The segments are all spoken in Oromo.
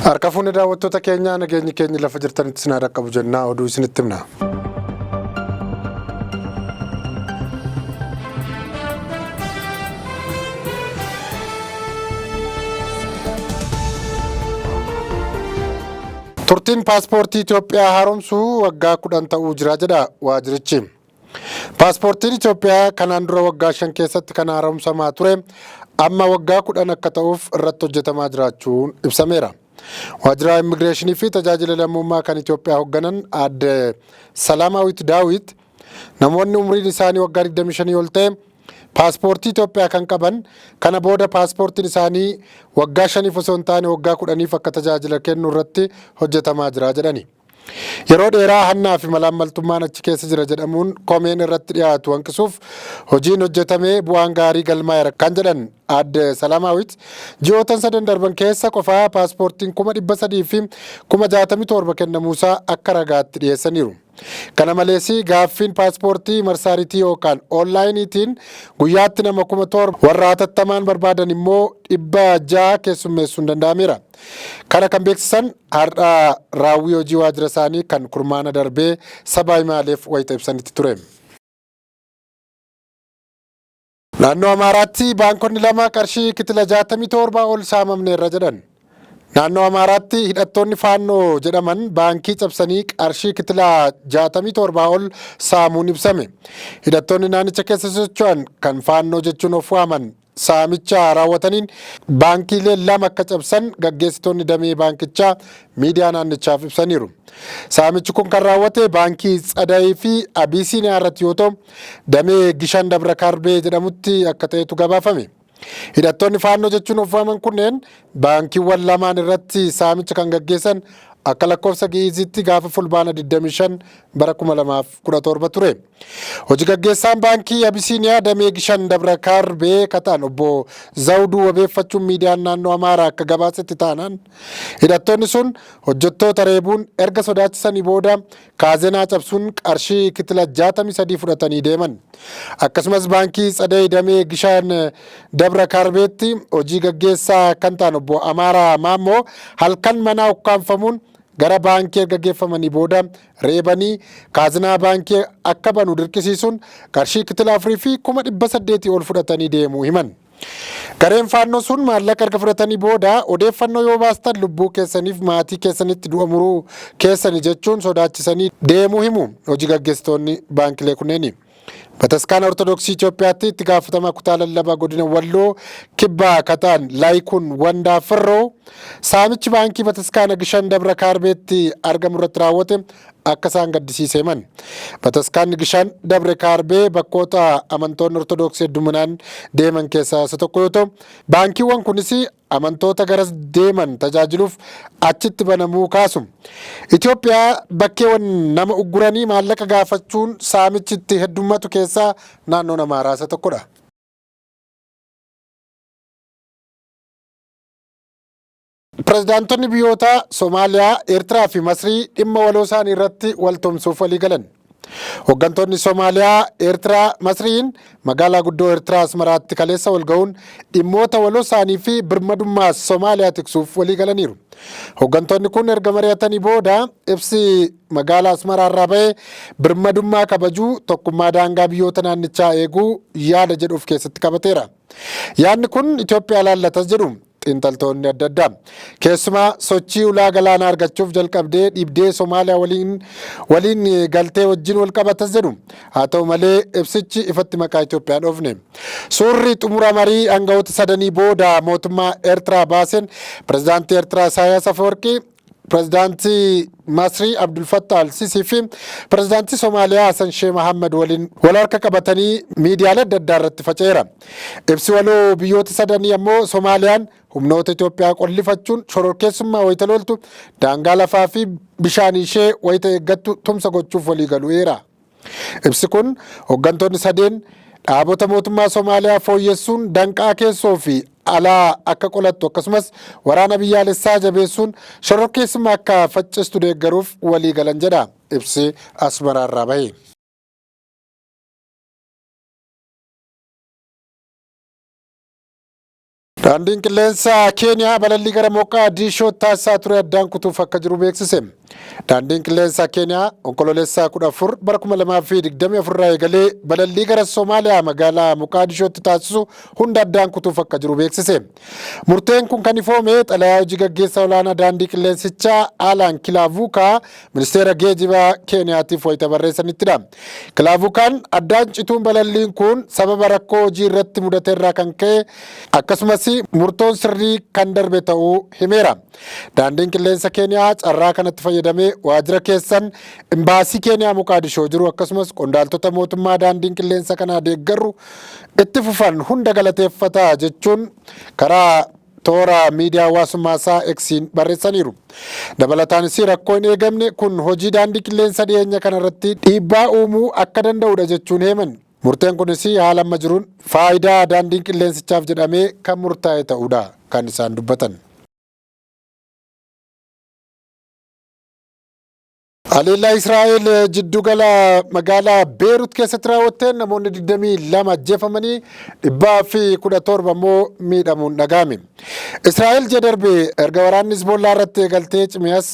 Harka fuunee daawwattoota keenyaa nageenyi keenya lafa jirtanitti sinaa dhaqqabu jennaa oduu isinitti himna. Turtiin paaspoortii Itoophiyaa haaromsuu waggaa 10 ta'uu jira jedha waajjirichi. Paaspoortiin Itoophiyaa kanaan dura waggaa 5 keessatti kan haaromsamaa ture amma waggaa 10 akka ta'uuf irratti hojjetamaa jiraachuun ibsameera. Waajjira Immigireeshinii fi tajaajila lammummaa kan Itoophiyaa hoogganan Aadde Salaamaawit Daawit namoonni umriin isaanii waggaa 25 ol ta'e paaspoortii Itoophiyaa kan qaban kana booda paaspoortiin isaanii waggaa 5 osoo hin taane waggaa 10 akka tajaajila kennu irratti hojjetamaa jira jedhani. Yeroo dheeraa hannaa fi malaammaltummaan achi keessa jira jedhamuun komeen irratti dhiyaatu hanqisuuf hojiin hojjetamee bu'aan gaarii galmaa'eera kan jedhan Aadde Salaamaawit ji'ootan 3 darban keessa qofaa paaspoortiin 300,000 fi 67,000 kennamuusaa akka ragaatti dhiyeessaniiru. Kana malees gaaffiin paaspoortii marsaaritii yookaan onlaayiniitiin guyyaatti nama 7,000 warra hatattamaan barbaadan immoo 600 keessummeessuun danda'ameera. Kana kan beeksisan har'a raawwii hojii waajjira isaanii kan kurmaana darbee sabaa himaaleef wayita ibsanitti ture. Naannoo Amaaraatti baankonni lama qarshii kitila 67 ol saamamneerra jedhan. Naannoo Amaaraatti hidhattoonni faannoo jedhaman baankii cabsanii qarshii kitila 67 ol saamuun ibsame. Hidhattoonni naannicha keessa socho'an kan faannoo jechuun of waaman saamicha raawwataniin baankiilee lama akka cabsan gaggeessitoonni damee baankichaa miidiyaa naannichaaf ibsaniiru. Saamichi kun kan raawwate baankii Tsadayii fi Abisiiniyaa irratti yoo ta'u damee Gishan Dabra Karbee jedhamutti akka ta'etu gabaafame. Hidhattoonni faannoo jechuun of waaman kunneen baankiiwwan lamaan irratti saamicha kan gaggeessan akka lakkoofsa Gi'iziitti gaafa fulbaana 25 bara 2017 ture. Hojii gaggeessaan baankii Abisiiniyaa damee Gishan Dabra Karbee kataan obbo Zawuduu wabeeffachuun miidiyaan naannoo Amaaraa akka gabaasetti taanaan hidhattoonni sun hojjettoota reebuun erga sodaachisanii booda kaazenaa cabsuun qarshii kitila 63 fudhatanii deeman. Akkasumas baankii Tsadayii damee Gishan Dabra Karbeetti hojii gaggeessaa kan ta'an obbo Amaaraa Maammoo halkan manaa ukkaanfamuun gara baankii gaggeeffamanii booda reebanii kaazinaa baankii akka banu dirqisiisuun qarshii kitila 4 fi 800 ol fudhatanii deemuu himan. Gareen faannoo sun maallaqa erga fudhatanii booda odeeffannoo yoo baastan lubbuu keessaniif maatii keessanitti du'a muruu keessani jechuun sodaachisanii deemuu himu hojii gaggeessitoonni baankilee kunneeni. Bataskaana Ortodoksii Itoophiyaatti itti gaafatamaa kutaa lallabaa godina Walloo kibbaa kataan Laayikuun Wandaa Firroo saamichi baankii Bataskaana Gishan Dabra Karbeetti argamu irratti raawwate akka isaan gaddisiise himan. Bataskaanni Gishan Dabra Karbee bakkoota amantoonni Ortodoksii hedduminaan deeman keessaa isa tokko yoo ta'u baankiiwwan kunis amantoota garas deeman tajaajiluuf achitti banamuu kaasu. Itoophiyaa bakkeewwan nama ugguranii maallaqa gaafachuun saamichi itti heddummatu keessaa naannoon Amaaraa isa tokkodha. Pirezidaantonni biyyoota Soomaaliyaa, Eertiraa fi Masrii dhimma waloo isaanii irratti waltumsuuf walii galan. Hooggantoonni Soomaaliyaa, Eertiraa, Masriin magaalaa guddoo Eertiraa Asmaraatti kaleessa wal ga'uun dhimmoota waloo isaanii fi birmadummaa Soomaaliyaa tiksuuf walii galaniiru. Hooggantoonni kun erga mari'atanii booda ibsi magaalaa Asmaraa irraa ba'ee birmadummaa kabajuu tokkummaa daangaa biyyoota naannichaa eeguu yaada jedhu of keessatti qabateera. Yaadni kun Itoophiyaa laallatas jedhu xiinxaltoonni adda addaa. Keessumaa sochii ulaa galaanaa argachuuf jalqabdee dhiibdee Soomaaliyaa waliin galtee wajjin wal qabatas jedhu. Haa ta'u malee ibsichi ifatti maqaa Itoophiyaa dhoofne. Suurri xumura marii aangawoota sadanii booda mootummaa Eertiraa baaseen pirezidaantii Eertiraa Isaayyaas Afeworqii, pirezidaantii Masrii Abdul Fattah al-Sisii fi pirezidaantii Soomaaliyaa Hassan Sheikh Mohammed waliin wal harka qabatanii miidiyaalee adda addaa irratti faca'eera. Ibsi waloo biyyoota sadanii ammoo Soomaaliyaan humnoota Itoophiyaa qollifachuun shororkeessummaa wayita loltu daangaa lafaa fi bishaan ishee wayita eeggattu tumsa gochuuf walii galu'eera. Ibsi kun hooggantoonni sadeen dhaabota mootummaa Soomaaliyaa fooyyessuun danqaa keessoo fi alaa akka qolattu akkasumas waraana biyyaalessaa jabeessuun shororkeessummaa akka faccistu deeggaruuf walii galan jedha ibsi Asmaraa irraa bahe. Daandiin qilleensa Keeniyaa balallii gara Moqaadishoo taasisaa ture addaan kutuuf akka jiru beeksise. Daandiin qilleensa Keeniyaa onkololeessaa 14 bara 2024 irraa eegalee balallii gara Somaaliyaa magaalaa Moqaadishootti taasisu hunda addaan kutuuf akka jiru beeksise. Murteen kun kan ifoome xalayaa hojii gaggeessaa olaanaa daandii qilleensichaa Alan Kilaavuukaa ministeera geejjibaa Keeniyaatiif wayita barreessanittidha. Kilaavuukaan addaan cituun balalliin kun sababa rakkoo hojii irratti mudate irraa kan ka'e akkasumas murtoon sirrii kan darbe ta'uu himeera. Daandiin qilleensa Keeniyaa carraa kanatti fayyadamee waajjira keessan imbaasii Keeniyaa Moqaadishoo jiru akkasumas qondaaltota mootummaa daandiin qilleensa kanaa deeggaru itti fufan hunda galateeffata jechuun karaa toora miidiyaa hawaasummaa isaa Eksiin barreessaniiru. Dabalataanis rakkoo hin eegamne kun hojii daandii qilleensa dhiyeenya kanarratti dhiibbaa uumuu akka danda'udha jechuun himan. Murteen kunis haala amma jiruun faayidaa daandiin qilleensichaaf jedhamee kan murtaa'e ta'uudha kan isaan dubbatan. Haleellaa Israa'el jiddugala magaalaa Beerut keessatti raawwatteen namoonni 22 ajjeefamanii 117 immoo miidhamuun dhaga'ame. Israa'el jedharbe erga waraanni Hizbollaa irratti eegaltee cimiyas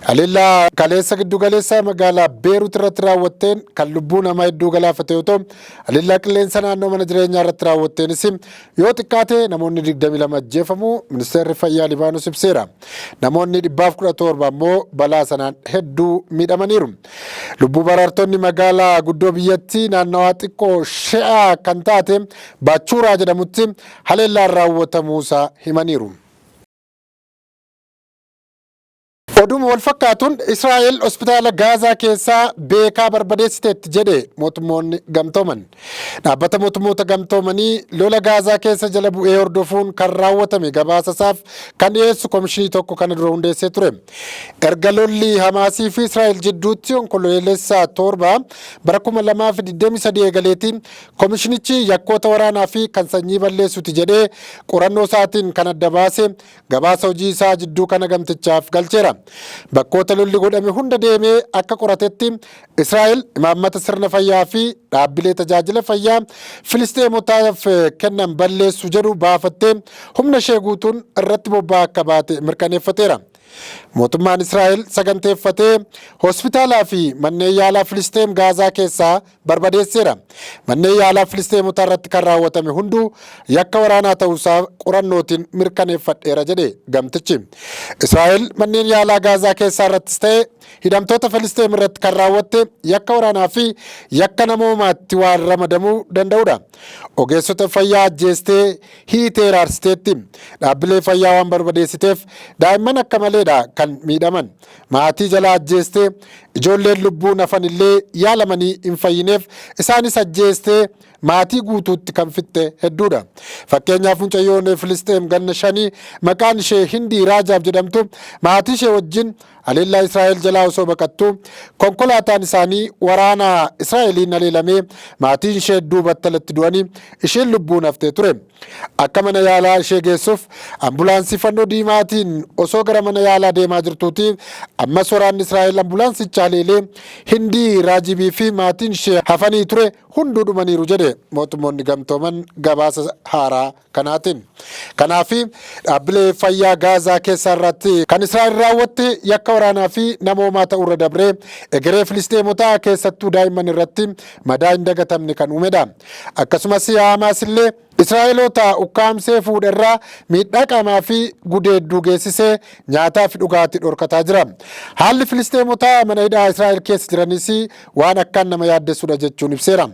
haleellaa kaleessa giddugaleessa magaalaa Beerut irratti raawwatteen kan lubbuu namaa hedduu galaafate yoo ta'u, haleellaa qilleensa naannoo mana jireenyaa irratti raawwatteenis yoo xiqqaate namoonni 22 ajjeefamuu ministeerri fayyaa Libaanos ibseera. Namoonni 117 immoo balaa sanaan hedduu miidhamaniiru. Lubbuu baraartonni magaalaa guddoo biyyattii naannawaa xiqqoo She'aa kan taate Baachuuraa jedhamutti haleellaan raawwatamuusaa himaniiru. Oduma wal fakkaatuun Israa'el hospitaala Gaazaa keessaa beekaa barbadeessiteetti jedhe mootummoonni gamtooman. Dhaabbata mootummoota gamtoomanii lola Gaazaa keessa jala bu'ee hordofuun kan raawwatame gabaasasaaf kan dhiyeessu komishinii tokko kana dura hundeessee ture. Erga lolli Hamaasii fi Israa'el jidduutti onkololeessaa 7 bara 2023 eegaleetiin komishinichi yakkoota waraanaa fi kan sanyii balleessuuti jedhee qorannoo isaatiin kan adda baase gabaasa hojii isaa jidduu kana gamtichaaf galcheera. Bakkoota lolli godhame hunda deemee akka qoratetti Israa'el imaammata sirna fayyaa fi dhaabbilee tajaajila fayyaa Filisteemotaaf kennan balleessu jedhu baafattee humna ishee guutuun irratti bobba'aa akka baate mirkaneeffateera. Mootummaan Israa'el saganteeffatee hospitaalaa fi manneen yaalaa Filisteem Gaazaa keessaa barbadeesseera. Manneen yaalaa Filisteemotaa irratti kan raawwatame hunduu yakka waraanaa ta'uusaa qorannootiin mirkaneeffadheera jedhe gamtichi. Israa'el manneen yaalaa Gaazaa keessaa irrattis ta'e hidhamtoota Filisteem irratti kan raawwatte yakka waraanaa fi yakka namoomaatti waan ramadamuu danda'udha. Ogeessota fayyaa ajjeestee hiitee aarsteetti. Dhaabbilee fayyaa waan barbadeessiteef daa'imman akka maleedha kan miidhaman. Maatii jala ajjeestee ijoolleen lubbuun hafan illee yaalamanii hin fayyineef isaanis ajjeestee maatii guutuutti kan fitte hedduudha. Fakkeenyaaf mucayyoon Filisteem ganna 5 maqaan ishee Hindii Raajaab jedhamtu maatii ishee wajjin haleellaa Israa'el jalaa osoo baqattu konkolaataan isaanii waraana Israa'eliin haleelamee maatiin ishee hedduu battalatti du'anii isheen lubbuun haftee ture. Akka mana yaalaa ishee geessuuf ambulaansii fannoo diimaatiin osoo gara mana yaalaa deemaa jirtuuti ammas waraanni Israa'el ambulaansicha haleelee Hindii Raajibii fi maatiin ishee hafanii ture hunduu dhumaniiru jedhe mootummoonni gamtooman gabaasa haaraa kanaatiin. Kanaafi dhaabbilee fayyaa Gaazaa keessaa irratti kan Israa'el raawwatte yakka waraanaa fi namoomaa ta'urra dabree egeree Filisteemotaa keessattuu daa'imman irratti madaa hin dagatamne kan uumedha. Akkasumas Hamaas illee Israa'eloota ukkaamsee fuudherraa miidhaa qaamaa fi gudeedduu geessisee nyaataa fi dhugaatii dhorkataa jira. Haalli Filisteemotaa mana hidhaa Israa'el keessa jiranis waan akkaan nama yaaddessudha jechuun ibseera.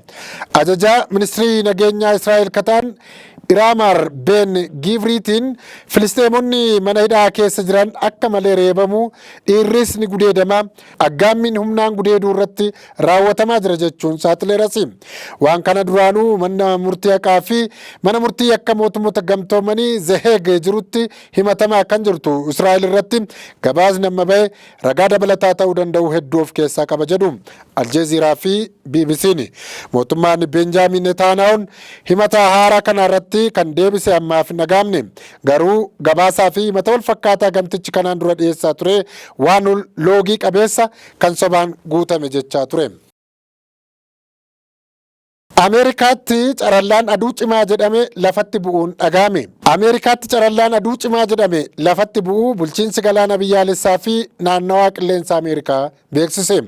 Ajajaa ministirii nageenyaa Israa'el kataan Iraamar Ben Givriitiin Filisteemonni mana hidhaa keessa jiran akka malee reebamu dhiirris ni gudeedama aggaammiin humnaan gudeeduu irratti raawwatamaa jira jechuun saaxileeras. Waan kana duraanuu mana murtii haqaa fi mana murtii yakka mootummoota gamtoomanii Zeheeg jirutti himatamaa kan jirtu Israa'el irratti gabaasni amma bahe ragaa dabalataa ta'uu danda'u hedduu of keessaa qaba jedhu Aljeeziraa fi BBC'n. Mootummaan Benjaamin Netaaniyaahuun himata haaraa kana irratti kan deebise ammaaf nagaamne garuu gabaasaa fi himata wal fakkaataa gamtichi kanaan dura dhiyeessaa ture waan loogii qabeessa kan sobaan guutame jechaa ture. Ameerikaatti carallaan aduu cimaa jedhame lafatti bu'uun dhagahame. Ameerikaatti carallaan aduu cimaa jedhame lafatti bu'uu bulchiinsi galaana biyyaalessaa fi naannawaa qilleensa Ameerikaa beeksise.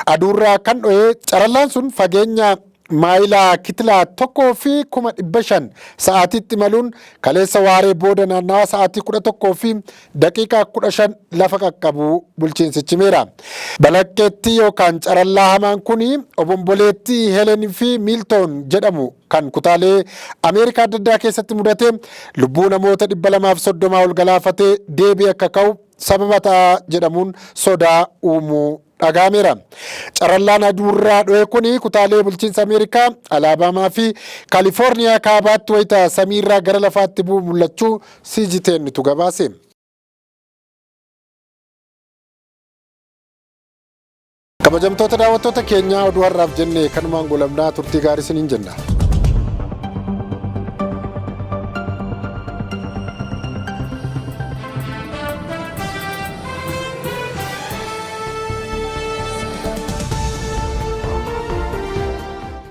Aduurraa kan dho'e carallaan sun fageenya maayilaa kitilaa 1,500 sa'aatiitti imaluun kaleessa waaree booda naannawaa sa'aatii 11 fi daqiiqaa 15 lafa qaqqabu bulchiinsichi himeera. Balaqqeettii yookaan carallaa hamaan kun obomboleettii Heelen fi Miiltoon jedhamu kan kutaalee Ameerikaa adda addaa keessatti mudate lubbuu namoota 230 ol galaafatee deebii akka ka'u sababa ta'a jedhamuun sodaa uumuu dhagahameera. Carallaan aduurraa dho'e kun kutaalee bulchiinsa Ameerikaa Alaabamaa fi Kaalifoorniyaa kaabaatti wayita samiirraa gara lafaatti bu'u mul'achuu CGTNtu gabaase. Kabajamtoota daawwattoota keenyaa oduu har'aaf jenne kanumaan goolabnaa turtii gaarii isiniin jenna.